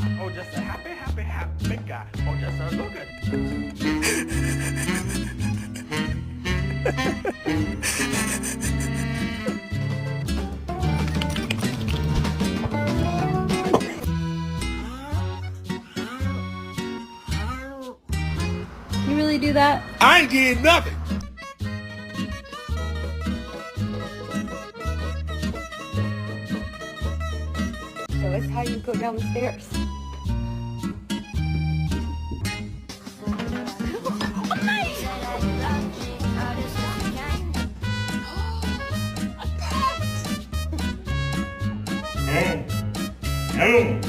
Oh, just a happy, happy, happy guy. Oh, just a look at. You really do that? I ain't getting nothing. Show us how you go down the stairs. Oh.